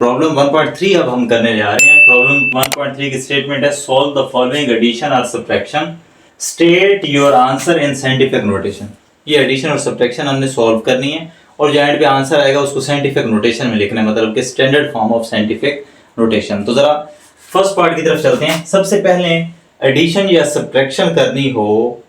Problem 1.3 अब हम करने जा रहे हैं। प्रॉब्लम 1.3 की स्टेटमेंट है सॉल्व द फॉलोइंग एडिशन और subtraction, state your answer in scientific notation. ये एडिशन और सब्ट्रैक्शन हमने सॉल्व करनी है और जो एंड पे आंसर आएगा उसको साइंटिफिक नोटेशन में लिखना है, मतलब कि standard form of scientific notation. तो जरा फर्स्ट पार्ट की तरफ चलते हैं। सबसे पहले एडिशन या सब्ट्रैक्शन करनी हो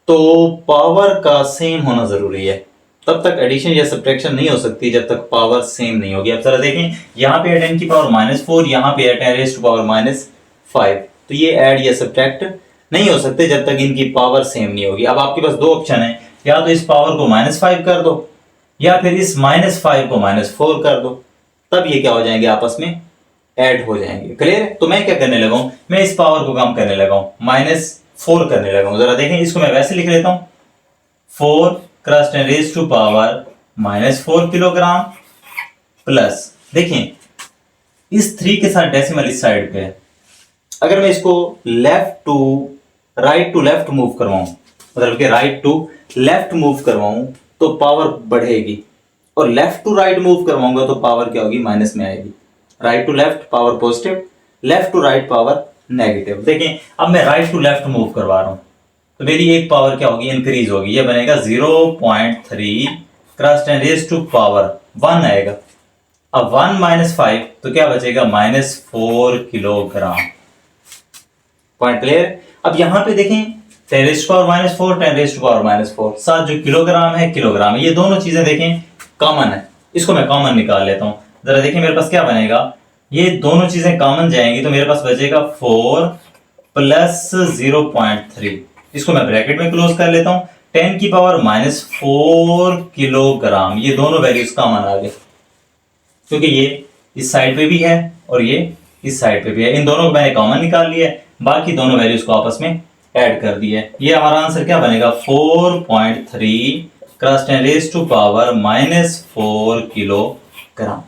तो पावर का सेम होना जरूरी है। तब तक एडिशन या सब्ट्रैक्शन नहीं हो सकती जब तक पावर सेम नहीं होगी। अब जरा देखें, यहाँ पे 10 की पावर -4, यहाँ पे 10 रेज़ टू पावर -5, तो ये ऐड या सब्ट्रैक्ट नहीं हो सकते जब तक इनकी पावर सेम नहीं होगी। अब आपके पास दो ऑप्शन है, या तो इस पावर को -5 कर दो या फिर इस -5 को -4 कर दो, तब ये क्या हो जाएंगे, आपस में ऐड हो जाएंगे। क्लियर? तो मैं क्या करने लगा हूं, मैं इस पावर को कम करने लगा हूं, -4 करने लगा हूं। जरा देखें, इसको मैं वैसे लिख लेता हूं, 4 cross 10 raise to power -4 kilogram plus, देखें इस 3 के साथ डेसिमल इस साइड पे है। अगर मैं इसको राइट टू लेफ्ट मूव करवाऊं, मतलब कि राइट टू लेफ्ट मूव करवाऊं तो पावर बढ़ेगी, और लेफ्ट टू राइट मूव करवाऊंगा तो पावर क्या होगी, माइनस में आएगी। Right to left power positive, left to right power negative. देखें अब मैं राइट टू लेफ्ट मूव करवा रहा हूं तो मेरी एक पावर क्या होगी, इंक्रीज होगी। ये बनेगा 0.3 क्रॉस 10 रेज़ टू पावर 1 आएगा। अब 1 -5 तो क्या बचेगा, -4 किलोग्राम। Point clear? अब यहां पे देखें 10 raise to power -4, 10 raise to power -4, साथ जो किलोग्राम है किलोग्राम है, ये दोनों चीजें देखें कॉमन है। इसको मैं कॉमन निकाल लेता हूं। जरा देखें मेरे पास क्या बनेगा, ये दोनों चीजें कॉमन जाएंगी तो मेरे पास बचेगा 4 प्लस 0.3। इसको मैं ब्रैकेट में क्लोज कर लेता हूं। 10 की पावर -4 किलोग्राम, ये दोनों वैल्यूज कॉमन आ गए क्योंकि ये इस साइड पे भी है और ये इस साइड पे भी है। इन दोनों को मैंने कॉमन निकाल लिया है, बाकी दोनों वैल्यूज को आपस में ऐड कर दिया है। ये हमारा आंसर क्या बनेगा, 4.3 cross 10 raise to power -4 kilogram.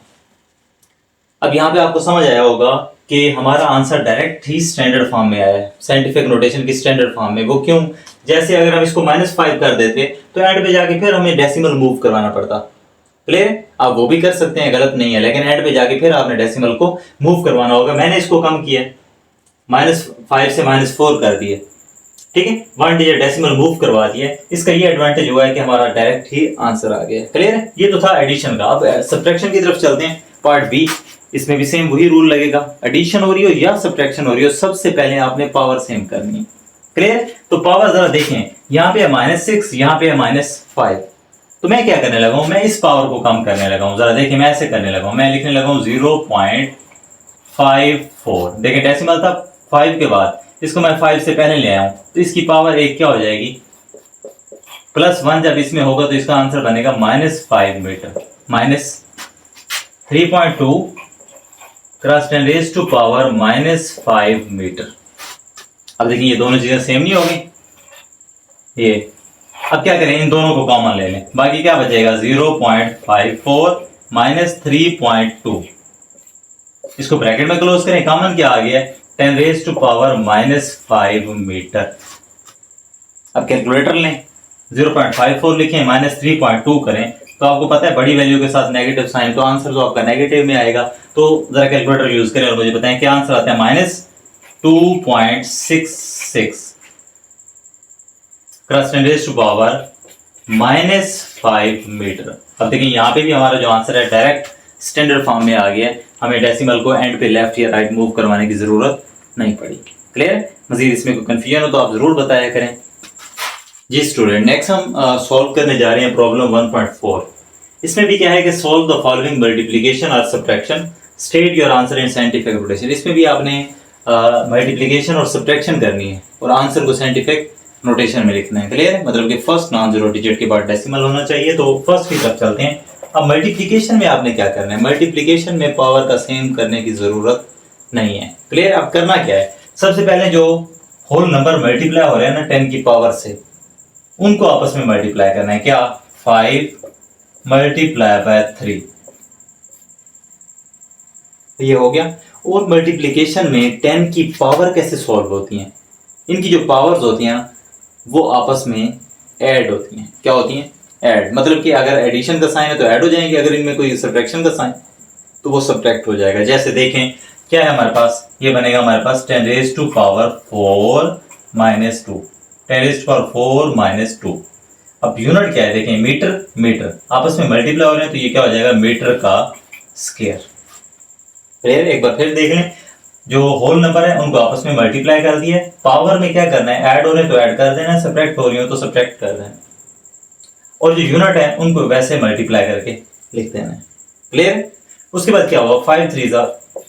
अब यहाँ पे आपको समझ आया होगा कि हमारा आंसर डायरेक्ट ही स्टैंडर्ड फॉर्म में आया है, साइंटिफिक नोटेशन की स्टैंडर्ड फॉर्म में। वो क्यों? जैसे अगर हम इसको -5 कर देते तो एंड पे जाके फिर हमें डेसिमल मूव करवाना पड़ता। क्लियर? आप वो भी कर सकते हैं, गलत नहीं है, लेकिन एंड पे जाके फिर आपने डेसिमल को मूव करवाना होगा। मैंने इसको कम किया, -5 से -4 कर दिए, ठीक है, 1 डिजिट डेसिमल मूव करवा दिया। इसका ये एडवांटेज हुआ है कि हमारा डायरेक्ट ही आंसर आ गया। क्लियर है? ये तो था एडिशन का। अब सब्ट्रैक्शन की तरफ चलते हैं, पार्ट बी। इसमें भी सेम वही रूल लगेगा, एडिशन हो रही हो या सब्ट्रैक्शन हो रही हो, सबसे पहले आपने पावर सेम करनी है। क्लियर? तो पावर जरा देखें, यहाँ पे है -6, यहाँ पे है -5, तो मैं क्या करने लगा हूं, मैं इस पावर को कम करने लगा हूं। जरा देखिए मैं ऐसे करने लगा हूं, मैं लिखने लगा हूं 0.54। देखिए डेसिमल था 5 के बाद, इसको मैं 5 से पहले ले आया हूं तो इसकी पावर 1 क्या हो जाएगी, +1 जब इसमें होगा तो इसका आंसर बनेगा -5 metre, -3.2 cross 10 raise to power -5 metre. अब देखिए ये दोनों चीजें सेम नहीं होगी, ये अब क्या करें, इन दोनों को कॉमन ले लें, बाकी क्या बचेगा 0.54 -3.2। इसको ब्रैकेट में क्लोज करें, कॉमन क्या आ गया, 10 रेज़ टू पावर -5 मीटर। अब कैलकुलेटर लें, 0.54 लिखें, -3.2 करें तो आपको पता है बड़ी वैल्यू के साथ नेगेटिव साइन, तो आंसर तो आपका नेगेटिव में आएगा। तो जरा कैलकुलेटर यूज करें और मुझे बताएं क्या आंसर आता है, -2.66 cross 10 raise to power -5 metre. अब देखिए यहाँ पे भी हमारा जो आंसर है डायरेक्ट स्टैंडर्ड फॉर्म में आ गया, हमें डेसिमल को एंड पे लेफ्ट या राइट मूव करवाने की जरूरत नहीं पड़ी। क्लियर? मजीद इसमें कोई कंफ्यूजन हो तो आप जरूर बताया करें। जी स्टूडेंट, नेक्स्ट हम सॉल्व करने जा रहे हैं प्रॉब्लम 1.4। इसमें भी क्या है कि सॉल्व द फॉलोइंग मल्टीप्लिकेशन और subtraction, state your answer in scientific notation. इसमें भी आपने मल्टीप्लिकेशन और सब्ट्रैक्शन करनी है और आंसर को साइंटिफिक नोटेशन में लिखना है। क्लियर है? मतलब कि फर्स्ट नॉन जीरो डिजिट के बाद डेसिमल होना चाहिए। तो फर्स्ट की तरफ चलते हैं। अब मल्टीप्लिकेशन में आपने क्या करना है, मल्टीप्लिकेशन में पावर का सेम करने की जरूरत नहीं है। क्लियर? अब करना क्या है, सबसे पहले जो होल नंबर मल्टीप्लाई हो रहे हैं ना 10 की पावर से, उनको आपस में मल्टीप्लाई करना है। क्या, 5 × 3, ये हो गया। और मल्टीप्लिकेशन में 10 की पावर कैसे सॉल्व होती हैं, इनकी जो पावर्स होती हैं वो आपस में ऐड होती हैं। क्या होती हैं? ऐड, मतलब कि अगर एडिशन का साइन है तो ऐड हो जाएंगे, अगर इनमें कोई सब्ट्रैक्शन का साइन तो वो सब्ट्रैक्ट हो जाएगा। जैसे देखें क्या है हमारे पास, ये बनेगा हमारे पास 10 raise to power 4 minus 2, 10 raise to power 4 minus 2। अब यूनिट क्या है देखें, मीटर मीटर आपस में मल्टीप्लाई हो रहे हैं तो ये क्या हो जाएगा, मीटर का स्क्वायर। फिर एक बार फिर देख लें, जो होल नंबर है उनको आपस में मल्टीप्लाई कर दिया, पावर में क्या करना है, ऐड हो रहे तो ऐड कर देना, सब्ट्रैक्ट हो रही हो तो सब्ट्रैक्ट कर देना, और जो यूनिट है उनको वैसे मल्टीप्लाई करके लिख देना है। क्लियर? उसके बाद क्या होगा, 5 3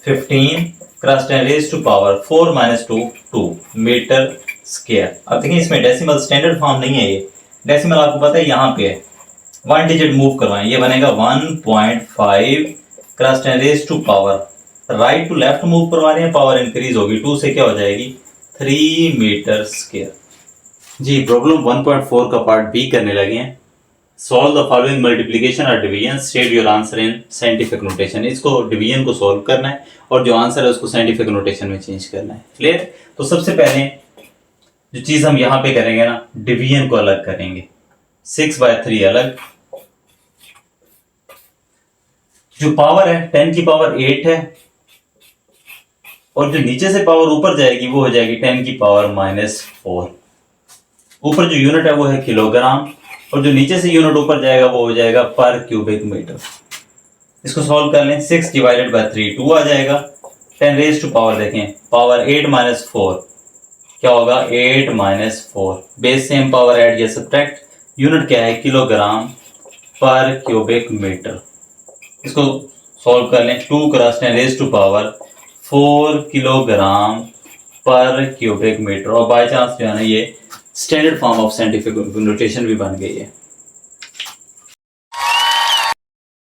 15 cross 10 raise to power 4 minus 2 2 metre square. अब देखिए इसमें डेसिमल स्टैंडर्ड फॉर्म नहीं है, ये डेसिमल आपको पता है यहाँ पे है, 1 डिजिट मूव करवाएं, ये बनेगा 1.5 cross 10 raise to power, right to left move करवा रहे हैं, पावर इंक्रीज होगी 2 से क्या हो जाएगी 3 मीटर स्क्वायर। जी प्रॉब्लम 1.4 का पार्ट बी करने लगे हैं। सॉल्व द फॉलोइंग मल्टीप्लिकेशन और division, state your answer in scientific notation. इसको डिवीजन को सॉल्व करना है और जो आंसर है उसको साइंटिफिक नोटेशन में चेंज करना है। क्लियर? तो सबसे पहले जो चीज हम यहाँ पे करेंगे ना, डिवीजन को अलग करेंगे, 6/3 अलग, जो पावर है 10 की पावर 8 है, और जो नीचे से पावर ऊपर जाएगी वो हो जाएगी 10 की पावर -4। ऊपर जो यूनिट है वो है किलोग्राम, और जो नीचे से यूनिट ऊपर जाएगा वो हो जाएगा पर क्यूबिक मीटर। इसको सॉल्व कर लें, 6 डिवाइडेड बाय 3 2 आ जाएगा, 10 रेज़ टू पावर देखें पावर 8 माइनस 4 क्या होगा 8 minus 4, base same power add या सब्ट्रैक्ट, यूनिट क्या है किलोग्राम पर क्यूबिक मीटर। इसको सॉल्व कर लें, 2 cross 10 raise to power 4 kilogram पर क्यूबिक मीटर, और बाय चांस जो है ना ये standard form of scientific notation भी बन गई है।